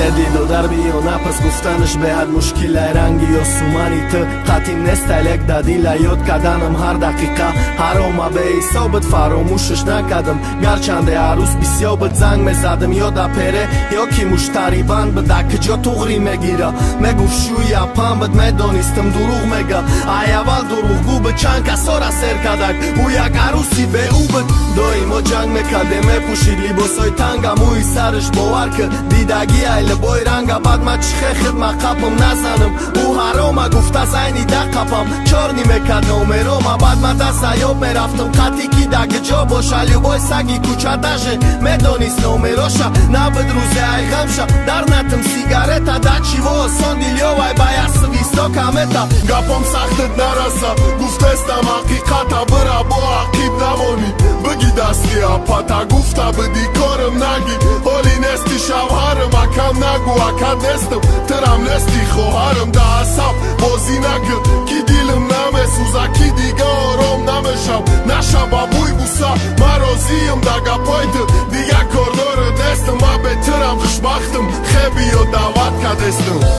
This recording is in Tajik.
سردید و در بیو نپس گفتنش به هر مشکل رنگی و سومانی تو قطیم نست الک دادی لیاد کدنم هر دقیقه حرام به حسابت فراموشش نکدم گرچنده عروس بسیابت زنگ میزدم یا دا پره یا کی مشتری بند بده که جا تغری میگیره میگفت شوی اپم بد میدانستم دروغ میگه ای اول دروغگو به چند کسا را سر کدک او یک عروسی به او بد دایما جنگ میکده میپوشید لباسای تنگم اوی سرش باور که دیدگی ای لبای رنگ بعد من چخه خدمت قپم نزنم او حرام گفت از اینی ده قپم چار نیمکد نومرام بعد من دست ایاب میرفتم قطی کی دگه جا باشه لبای سگی کوچه دشه میدانیست نومراشه نبد روزه ای غمشه در نتم سیگارتا در چی و آسان دیلیا وی باید سویستا کمتا گپم سختت نرسه گفتستم حقیقتا برا با عقیب نمانی بگی دستی اپتا گفتا بدی کارم نگی حالی نستی شوهرم اکم نگو اکد نستم ترم نستی خوهرم ده حساب بازی نگه کی دیلم نمیسوزه کی دیگه آرام نمیشم نشم بوی بوسا مرازیم ده گپایت دیگه کار داره دستم و بهترم خوشبختم خیبی و دعوت کدستم